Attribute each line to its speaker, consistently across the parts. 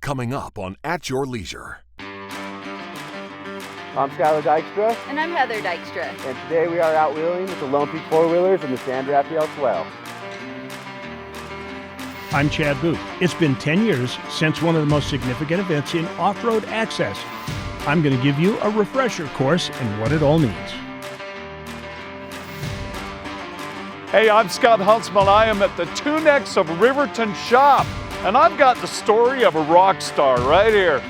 Speaker 1: coming up on At Your Leisure.
Speaker 2: I'm Skylar Dykstra.
Speaker 3: And I'm Heather Dykstra.
Speaker 2: And today we are out wheeling with the Lone Peak four-wheelers and the San Rafael Swell.
Speaker 4: I'm Chad Booth. It's been 10 years since one of the most significant events in off-road access. I'm going to give you a refresher course in what it all means.
Speaker 5: Hey, I'm Scott Huntsman. I am at the Tunex of Riverton shop, and I've got the story of a rock star right here.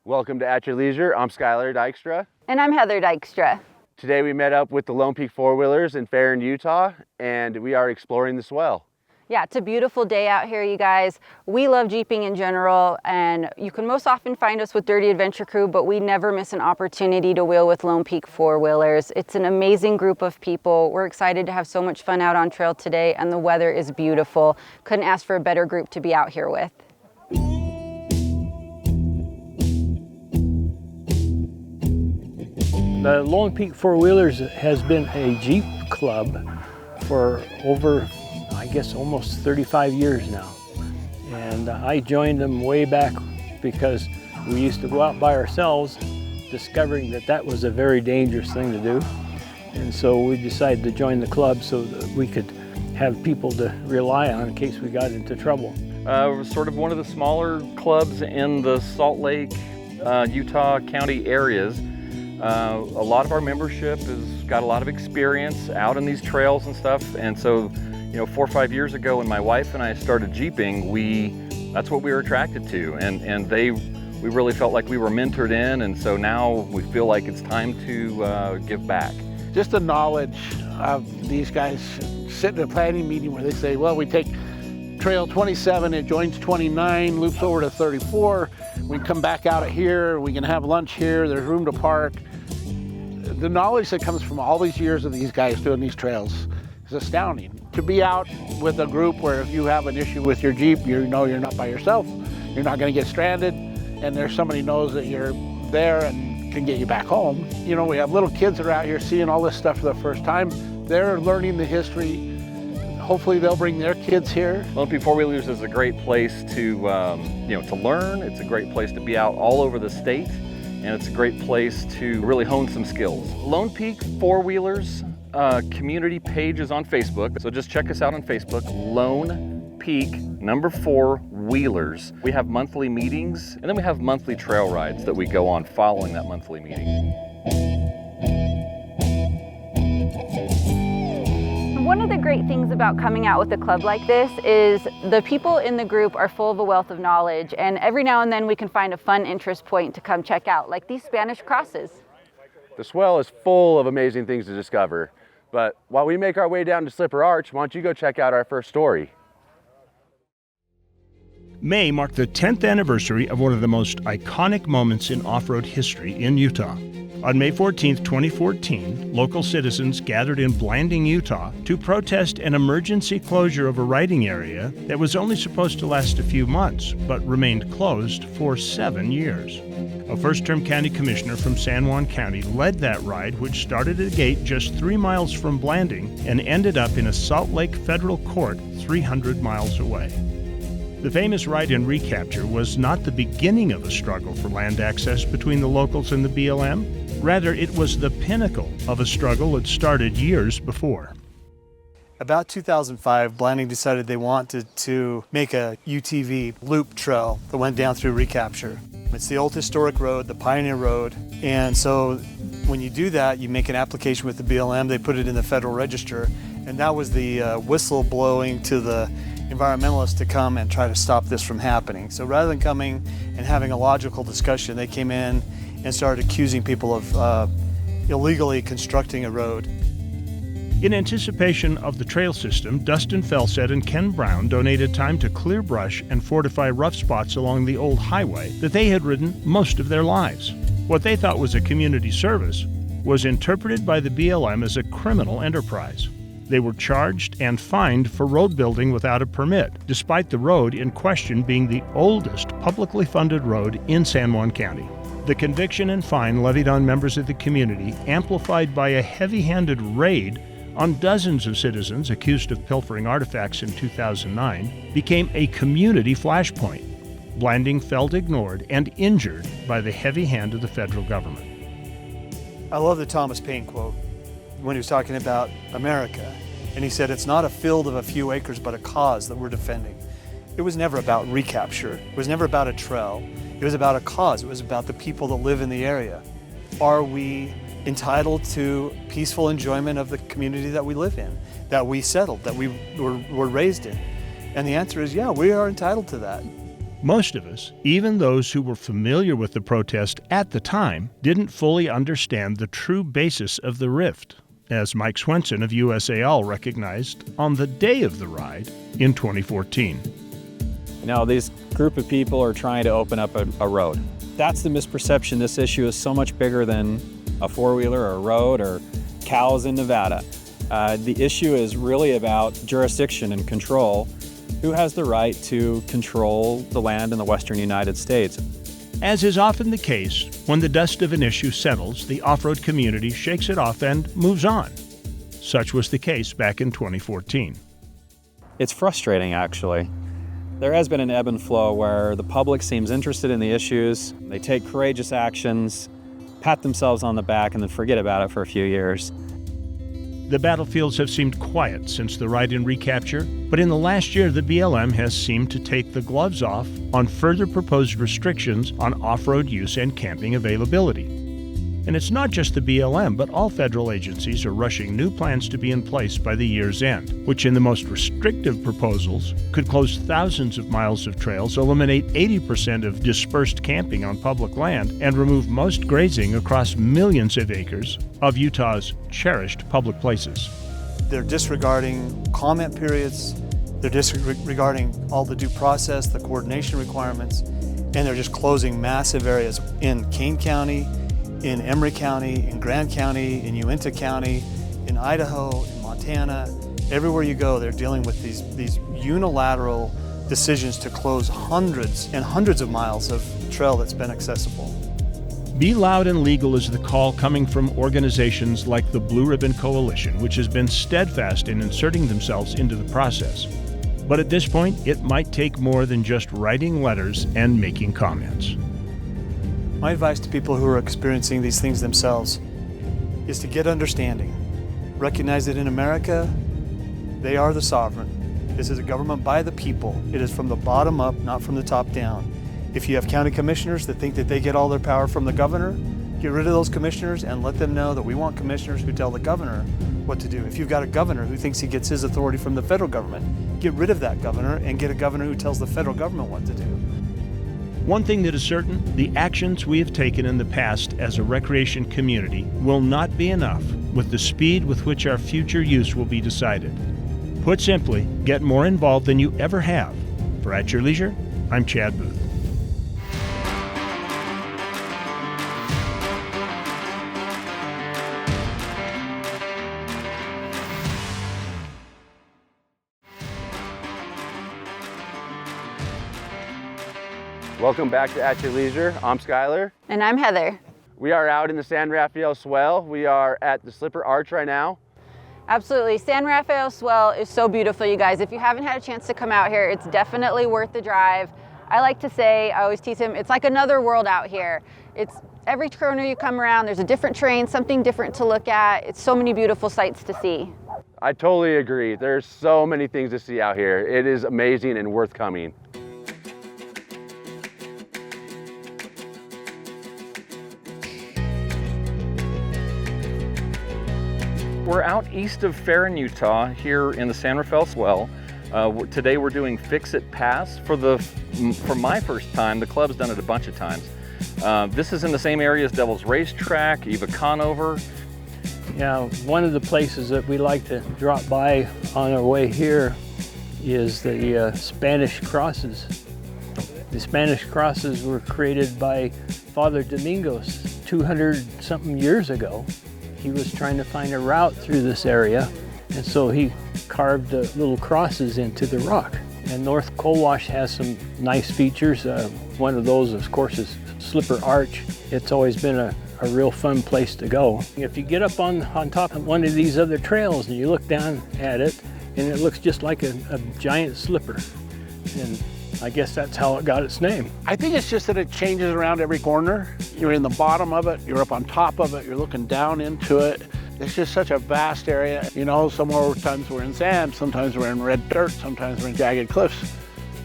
Speaker 2: Welcome to At Your Leisure. I'm Skylar Dykstra.
Speaker 3: And I'm Heather Dykstra.
Speaker 2: Today we met up with the Lone Peak four-wheelers in Farron, Utah, and we are exploring the Swell.
Speaker 3: Yeah, it's a beautiful day out here, you guys. We love Jeeping in general, and you can most often find us with Dirty Adventure Crew, but we never miss an opportunity to wheel with Lone Peak four-wheelers. It's an amazing group of people. We're excited to have so much fun out on trail today, and the weather is beautiful. Couldn't ask for a better group to be out here with.
Speaker 6: The Lone Peak Four-Wheelers has been a Jeep club for over, I guess, almost 35 years now. And I joined them way back because we used to go out by ourselves, discovering that that was a very dangerous thing to do. And so we decided to join the club so that we could have people to rely on in case we got into trouble.
Speaker 7: We're sort of one of the smaller clubs in the Salt Lake, Utah County areas. A lot of our membership has got a lot of experience out in these trails and stuff, and so 4 or 5 years ago when my wife and I started Jeeping, that's what we were attracted to, and we really felt like we were mentored in, and so now we feel like it's time to give back.
Speaker 8: Just the knowledge of these guys sit in a planning meeting where they say, well, we take trail 27, it joins 29, loops over to 34, we come back out of here, we can have lunch here, there's room to park. The knowledge that comes from all these years of these guys doing these trails is astounding. To be out with a group where if you have an issue with your Jeep, you know you're not by yourself, you're not going to get stranded, and there's somebody who knows that you're there and can get you back home. We have little kids that are out here seeing all this stuff for the first time. They're learning the history. Hopefully they'll bring their kids here.
Speaker 7: Lone Peak Four-Wheelers is a great place to to learn. It's a great place to be out all over the state, and it's a great place to really hone some skills. Lone Peak Four-Wheelers community page is on Facebook, so just check us out on Facebook, Lone Peak 4 Wheelers. We have monthly meetings, and then we have monthly trail rides that we go on following that monthly meeting.
Speaker 3: One of the great things about coming out with a club like this is the people in the group are full of a wealth of knowledge, and every now and then we can find a fun interest point to come check out, like these Spanish crosses.
Speaker 2: The Swell is full of amazing things to discover, but while we make our way down to Slipper Arch, why don't you go check out our first story?
Speaker 4: May marked the 10th anniversary of one of the most iconic moments in off-road history in Utah. On May 14, 2014, local citizens gathered in Blanding, Utah to protest an emergency closure of a riding area that was only supposed to last a few months, but remained closed for 7 years. A first-term county commissioner from San Juan County led that ride, which started at a gate just 3 miles from Blanding and ended up in a Salt Lake federal court 300 miles away. The famous ride in Recapture was not the beginning of a struggle for land access between the locals and the BLM. Rather, it was the pinnacle of a struggle that started years before.
Speaker 9: About 2005, Blanding decided they wanted to make a UTV loop trail that went down through Recapture. It's the old historic road, the Pioneer Road, and so when you do that, you make an application with the BLM, they put it in the Federal Register, and that was the whistle blowing to the environmentalists to come and try to stop this from happening. So rather than coming and having a logical discussion, they came in and started accusing people of illegally constructing a road.
Speaker 4: In anticipation of the trail system, Dustin Felset and Ken Brown donated time to clear brush and fortify rough spots along the old highway that they had ridden most of their lives. What they thought was a community service was interpreted by the BLM as a criminal enterprise. They were charged and fined for road building without a permit, despite the road in question being the oldest publicly funded road in San Juan County. The conviction and fine levied on members of the community, amplified by a heavy-handed raid on dozens of citizens accused of pilfering artifacts in 2009, became a community flashpoint. Blanding felt ignored and injured by the heavy hand of the federal government.
Speaker 9: I love the Thomas Paine quote when he was talking about America, and he said, "It's not a field of a few acres, but a cause that we're defending." It was never about recapture. It was never about a trail. It was about a cause. It was about the people that live in the area. Are we entitled to peaceful enjoyment of the community that we live in, that we settled, that we were raised in? And the answer is, yeah, we are entitled to that.
Speaker 4: Most of us, even those who were familiar with the protest at the time, didn't fully understand the true basis of the rift, as Mike Swenson of USAL recognized on the day of the ride in 2014.
Speaker 10: You know, this group of people are trying to open up a road. That's the misperception. This issue is so much bigger than a four-wheeler or a road or cows in Nevada. The issue is really about jurisdiction and control. Who has the right to control the land in the western United States?
Speaker 4: As is often the case, when the dust of an issue settles, the off-road community shakes it off and moves on. Such was the case back in 2014.
Speaker 10: It's frustrating, actually. There has been an ebb and flow where the public seems interested in the issues, they take courageous actions, pat themselves on the back, and then forget about it for a few years.
Speaker 4: The battlefields have seemed quiet since the ride in Recapture, but in the last year the BLM has seemed to take the gloves off on further proposed restrictions on off-road use and camping availability. And it's not just the BLM, but all federal agencies are rushing new plans to be in place by the year's end, which in the most restrictive proposals could close thousands of miles of trails, eliminate 80% of dispersed camping on public land, and remove most grazing across millions of acres of Utah's cherished public places.
Speaker 9: They're disregarding comment periods, they're disregarding all the due process, the coordination requirements, and they're just closing massive areas in Kane County, in Emery County, in Grand County, in Uinta County, in Idaho, in Montana. Everywhere you go, they're dealing with these unilateral decisions to close hundreds and hundreds of miles of trail that's been accessible.
Speaker 4: Be loud and legal is the call coming from organizations like the Blue Ribbon Coalition, which has been steadfast in inserting themselves into the process. But at this point, it might take more than just writing letters and making comments.
Speaker 9: My advice to people who are experiencing these things themselves is to get understanding. Recognize that in America, they are the sovereign. This is a government by the people. It is from the bottom up, not from the top down. If you have county commissioners that think that they get all their power from the governor, get rid of those commissioners and let them know that we want commissioners who tell the governor what to do. If you've got a governor who thinks he gets his authority from the federal government, get rid of that governor and get a governor who tells the federal government what to do.
Speaker 4: One thing that is certain, the actions we have taken in the past as a recreation community will not be enough with the speed with which our future use will be decided. Put simply, get more involved than you ever have. For At Your Leisure, I'm Chad Booth.
Speaker 2: Welcome back to At Your Leisure. I'm Skylar.
Speaker 3: And I'm Heather.
Speaker 2: We are out in the San Rafael Swell. We are at the Slipper Arch right now.
Speaker 3: Absolutely. San Rafael Swell is so beautiful, you guys. If you haven't had a chance to come out here, it's definitely worth the drive. I like to say, I always tease him, it's like another world out here. It's every corner you come around, there's a different terrain, something different to look at. It's so many beautiful sights to see.
Speaker 2: I totally agree. There's so many things to see out here. It is amazing and worth coming.
Speaker 7: We're out east of Farron, Utah, here in the San Rafael Swell. Today we're doing Fix-It Pass for my first time. The club's done it a bunch of times. This is in the same area as Devil's Racetrack, Eva Conover.
Speaker 6: Yeah, one of the places that we like to drop by on our way here is the Spanish crosses. The Spanish crosses were created by Father Domingos 200-something years ago. He was trying to find a route through this area, And so he carved little crosses into the rock. And North Coal Wash has some nice features. One of those, of course, is Slipper Arch. It's always been a real fun place to go. If you get up on top of one of these other trails and you look down at it, and it looks just like a giant slipper. And I guess that's how it got its name.
Speaker 8: I think it's just that it changes around every corner. You're in the bottom of it, you're up on top of it, you're looking down into it. It's just such a vast area. You know, sometimes we're in sand, sometimes we're in red dirt, sometimes we're in jagged cliffs.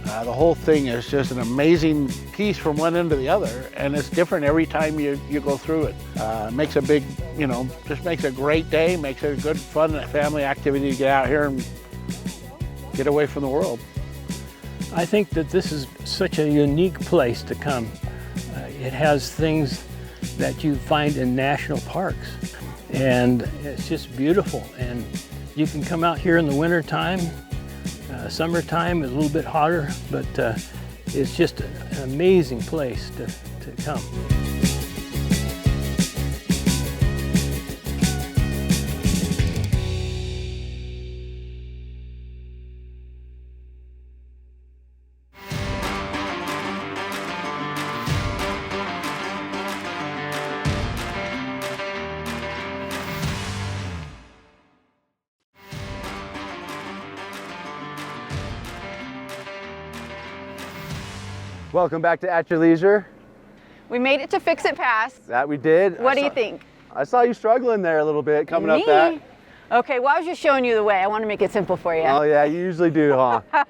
Speaker 8: The whole thing is just an amazing piece from one end to the other, and it's different every time you go through it. Makes a big, just makes a great day, makes it a good, fun family activity to get out here and get away from the world.
Speaker 6: I think that this is such a unique place to come. It has things that you find in national parks, and it's just beautiful. And you can come out here in the winter time. Summertime is a little bit hotter, but it's just an amazing place to come.
Speaker 2: Welcome back to At Your Leisure.
Speaker 3: We made it to Fix It Pass.
Speaker 2: That we did.
Speaker 3: What do you think?
Speaker 2: I saw you struggling there a little bit coming up that.
Speaker 3: Okay, well, I was just showing you the way. I want to make it simple for you.
Speaker 2: Oh yeah, you usually do, huh?
Speaker 3: All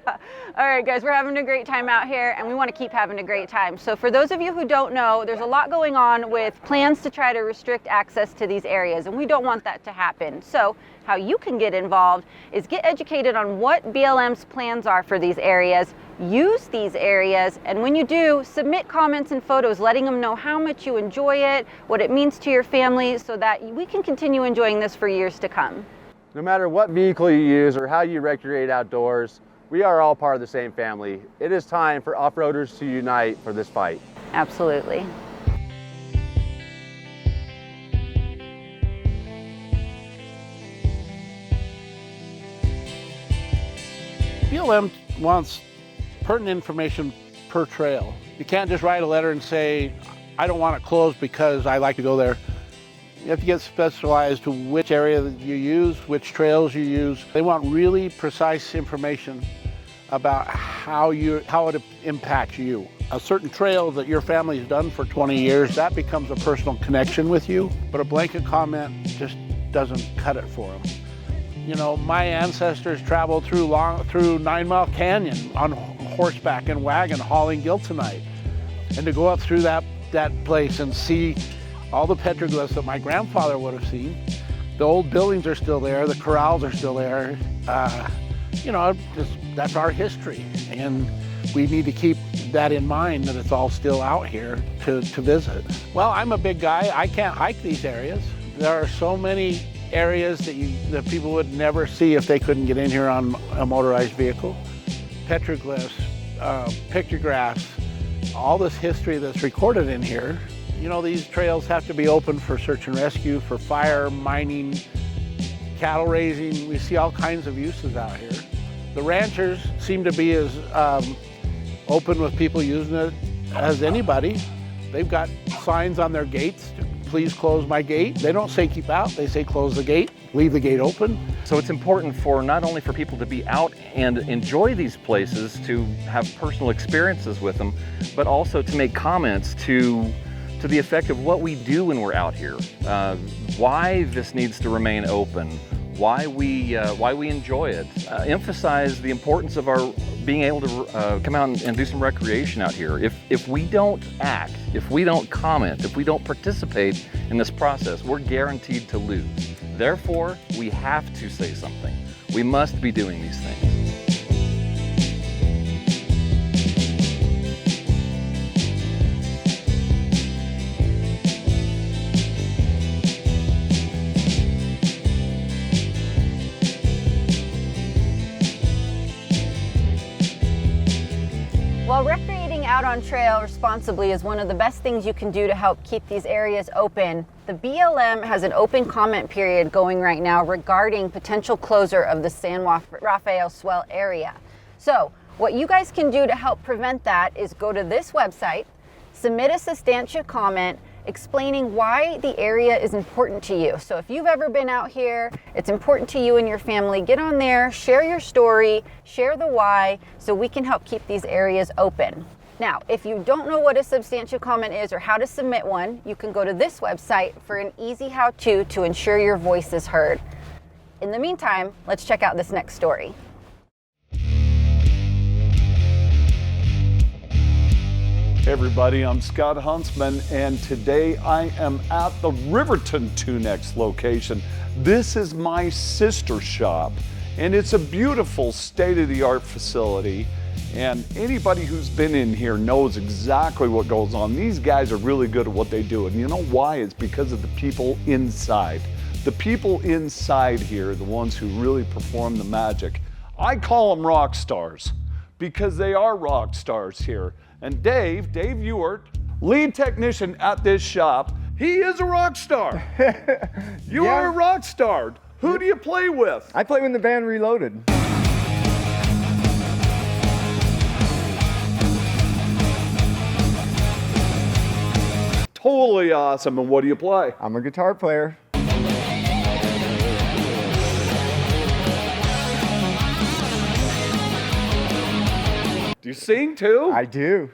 Speaker 3: right, guys, we're having a great time out here, and we want to keep having a great time. So for those of you who don't know, there's a lot going on with plans to try to restrict access to these areas, and we don't want that to happen. So how you can get involved is get educated on what BLM's plans are for these areas, use these areas, and when you do, submit comments and photos letting them know how much you enjoy it, what it means to your family, so that we can continue enjoying this for years to come.
Speaker 2: No matter what vehicle you use or how you recreate outdoors, we are all part of the same family. It is time for off-roaders to unite for this fight.
Speaker 3: Absolutely.
Speaker 8: BLM wants pertinent information per trail. You can't just write a letter and say, I don't want it closed because I like to go there. You have to get specialized to which area that you use, which trails you use. They want really precise information about how it impacts you. A certain trail that your family's done for 20 years, that becomes a personal connection with you, but a blanket comment just doesn't cut it for them. You know, my ancestors traveled through 9 Mile Canyon on horseback and wagon hauling gilsonite. And to go up through that place and see all the petroglyphs that my grandfather would have seen. The old buildings are still there, the corrals are still there. That's our history. And we need to keep that in mind, that it's all still out here to visit. Well, I'm a big guy, I can't hike these areas. There are so many areas that people would never see if they couldn't get in here on a motorized vehicle. Petroglyphs, pictographs, all this history that's recorded in here. You know, these trails have to be open for search and rescue, for fire, mining, cattle raising. We see all kinds of uses out here. The ranchers seem to be as open with people using it as anybody. They've got signs on their gates, please close my gate. They don't say keep out, they say close the gate, leave the gate open.
Speaker 7: So it's important for not only for people to be out and enjoy these places, to have personal experiences with them, but also to make comments to the effect of what we do when we're out here, why this needs to remain open, why we enjoy it, emphasize the importance of our being able to come out and do some recreation out here. If we don't act, if we don't comment, if we don't participate in this process, we're guaranteed to lose. Therefore, we have to say something. We must be doing these things.
Speaker 3: While recreating out on trail responsibly is one of the best things you can do to help keep these areas open. The BLM has an open comment period going right now regarding potential closure of the San Rafael Swell area. So what you guys can do to help prevent that is go to this website, submit a substantial comment explaining why the area is important to you. So if you've ever been out here, it's important to you and your family, get on there, share your story, share the why, so we can help keep these areas open. Now, if you don't know what a substantial comment is or how to submit one, you can go to this website for an easy how-to to ensure your voice is heard. In the meantime, let's check out this next story.
Speaker 5: Hey everybody, I'm Scott Huntsman, and today I am at the Riverton Tunex location. This is my sister shop, and it's a beautiful state-of-the-art facility, and anybody who's been in here knows exactly what goes on. These guys are really good at what they do, and you know why? It's because of the people inside. The people inside here are the ones who really perform the magic. I call them rock stars because they are rock stars here. And Dave Ewart, lead technician at this shop, he is a rock star. You are a rock star. Who do you play with?
Speaker 11: I play with the band Reloaded.
Speaker 5: Totally awesome. And what do you play?
Speaker 11: I'm a guitar player.
Speaker 5: Do you sing too?
Speaker 11: I do.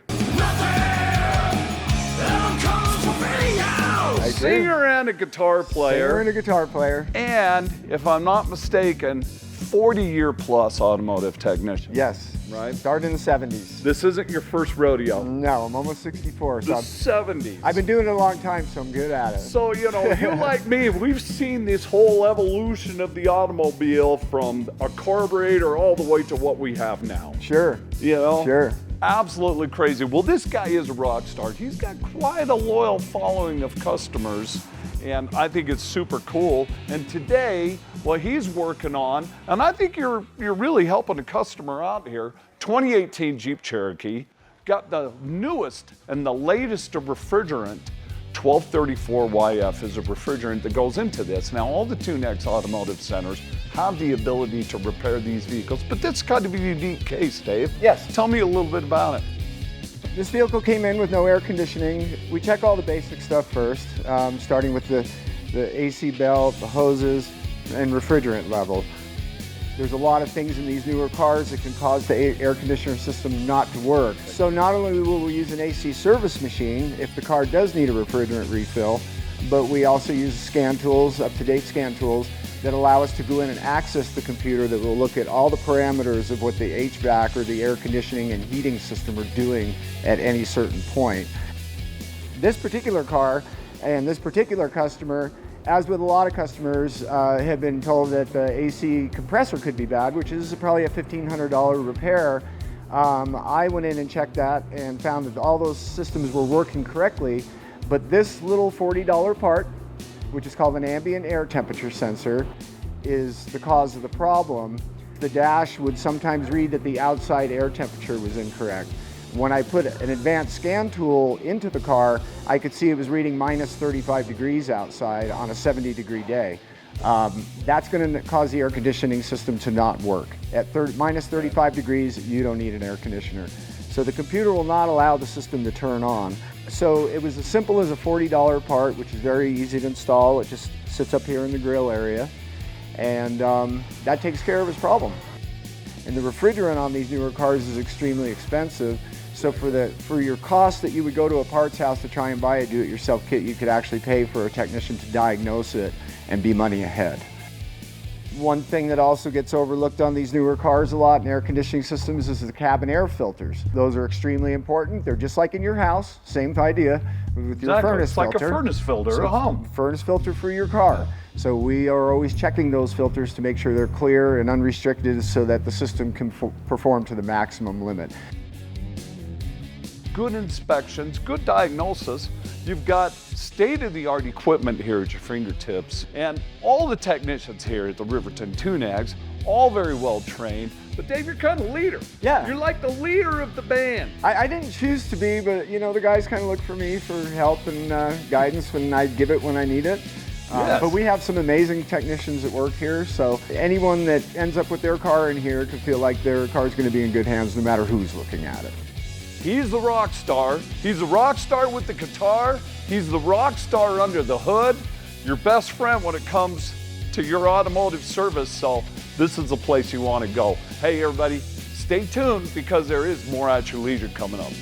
Speaker 5: Singer and a guitar player.
Speaker 11: Singer and a guitar player.
Speaker 5: And if I'm not mistaken, 40-year plus automotive technician.
Speaker 11: Yes.
Speaker 5: Right?
Speaker 11: Started in the 70s.
Speaker 5: This isn't your first rodeo.
Speaker 11: No, I'm almost 64.
Speaker 5: The
Speaker 11: so
Speaker 5: 70s.
Speaker 11: I've been doing it a long time, so I'm good at it.
Speaker 5: So, you know, you like me, we've seen this whole evolution of the automobile from a carburetor all the way to what we have now.
Speaker 11: Sure.
Speaker 5: You know?
Speaker 11: Sure.
Speaker 5: Absolutely crazy. Well, this guy is a rock star. He's got quite a loyal following of customers, and I think it's super cool. And today, what he's working on, and I think you're really helping a customer out here, 2018 Jeep Cherokee, got the newest and the latest of refrigerant. 1234YF is a refrigerant that goes into this. Now, all the Tunex automotive centers have the ability to repair these vehicles, but this is kind of a unique case, Dave.
Speaker 11: Yes.
Speaker 5: Tell me a little bit about it.
Speaker 11: This vehicle came in with no air conditioning. We check all the basic stuff first, starting with the AC belt, the hoses, and refrigerant level. There's a lot of things in these newer cars that can cause the air conditioner system not to work. So not only will we use an AC service machine if the car does need a refrigerant refill, but we also use scan tools, up-to-date scan tools, that allow us to go in and access the computer that will look at all the parameters of what the HVAC or the air conditioning and heating system are doing at any certain point. This particular car and this particular customer, as with a lot of customers, have been told that the AC compressor could be bad, which is probably a $1,500 repair. I went in and checked that and found that all those systems were working correctly, but this little $40 part, which is called an ambient air temperature sensor, is the cause of the problem. The dash would sometimes read that the outside air temperature was incorrect. When I put an advanced scan tool into the car, I could see it was reading minus 35 degrees outside on a 70-degree day. That's going to cause the air conditioning system to not work. At minus 35 degrees, you don't need an air conditioner. So the computer will not allow the system to turn on. So it was as simple as a $40 part, which is very easy to install. It just sits up here in the grill area, and that takes care of its problem. And the refrigerant on these newer cars is extremely expensive. So for your cost that you would go to a parts house to try and buy a do-it-yourself kit, you could actually pay for a technician to diagnose it and be money ahead. One thing that also gets overlooked on these newer cars a lot in air conditioning systems is the cabin air filters. Those are extremely important. They're just like in your house, same idea with your furnace filter.
Speaker 5: It's like a furnace filter at home.
Speaker 11: Furnace filter for your car. So we are always checking those filters to make sure they're clear and unrestricted so that the system can perform to the maximum limit.
Speaker 5: Good inspections, good diagnosis. You've got state-of-the-art equipment here at your fingertips, and all the technicians here at the Riverton Tunex all very well trained, but Dave, you're kind of leader.
Speaker 11: Yeah.
Speaker 5: You're like the leader of the band.
Speaker 11: I didn't choose to be, but you know, the guys kind of look for me for help and guidance when I give it when I need it.
Speaker 5: Yes.
Speaker 11: But we have some amazing technicians that work here, so anyone that ends up with their car in here can feel like their car is going to be in good hands no matter who's looking at it.
Speaker 5: He's the rock star. He's the rock star with the guitar. He's the rock star under the hood. Your best friend when it comes to your automotive service, so this is the place you want to go. Hey everybody, stay tuned because there is more at your leisure coming up.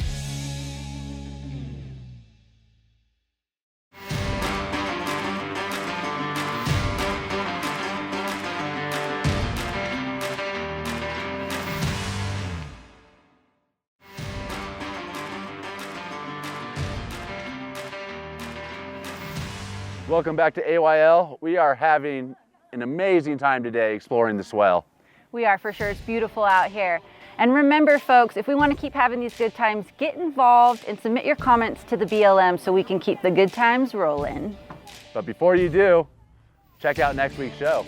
Speaker 2: Welcome back to AYL. We are having an amazing time today exploring the Swell.
Speaker 3: We are, for sure. It's beautiful out here. And remember, folks, if we want to keep having these good times, get involved and submit your comments to the BLM so we can keep the good times rolling.
Speaker 2: But before you do, check out next week's show.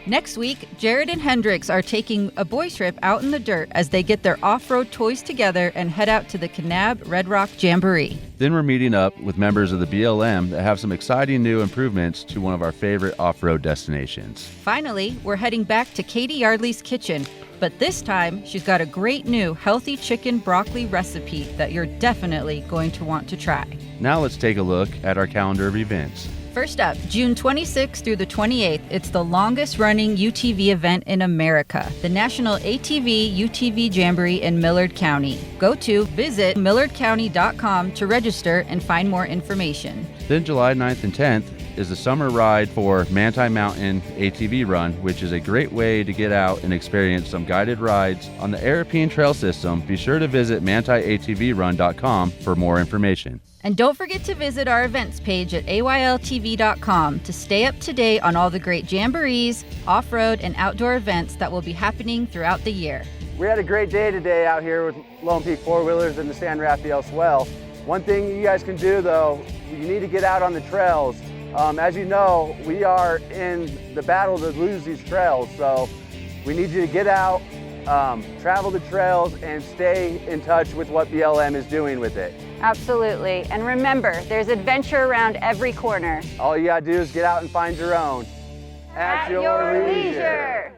Speaker 12: Next week, Jared and Hendrix are taking a boys trip out in the dirt as they get their off-road toys together and head out to the Kanab Red Rock Jamboree.
Speaker 13: Then we're meeting up with members of the BLM that have some exciting new improvements to one of our favorite off-road destinations.
Speaker 12: Finally, we're heading back to Katie Yardley's kitchen, but this time she's got a great new healthy chicken broccoli recipe that you're definitely going to want to try.
Speaker 13: Now let's take a look at our calendar of events.
Speaker 12: First up, June 26th through the 28th, it's the longest running UTV event in America, the National ATV UTV Jamboree in Millard County. Go to visit millardcounty.com to register and find more information.
Speaker 13: Then July 9th and 10th is the summer ride for Manti Mountain ATV Run, which is a great way to get out and experience some guided rides on the European Trail System. Be sure to visit mantiatrun.com for more information.
Speaker 12: And don't forget to visit our events page at ayltv.com to stay up to date on all the great jamborees, off-road, and outdoor events that will be happening throughout the year.
Speaker 2: We had a great day today out here with Lone Peak four-wheelers and the San Rafael Swell. One thing you guys can do though, you need to get out on the trails. As you know, we are in the battle to lose these trails, so we need you to get out, travel the trails, and stay in touch with what BLM is doing with it.
Speaker 3: Absolutely. And remember, there's adventure around every corner.
Speaker 2: All you gotta do is get out and find your own. At your leisure.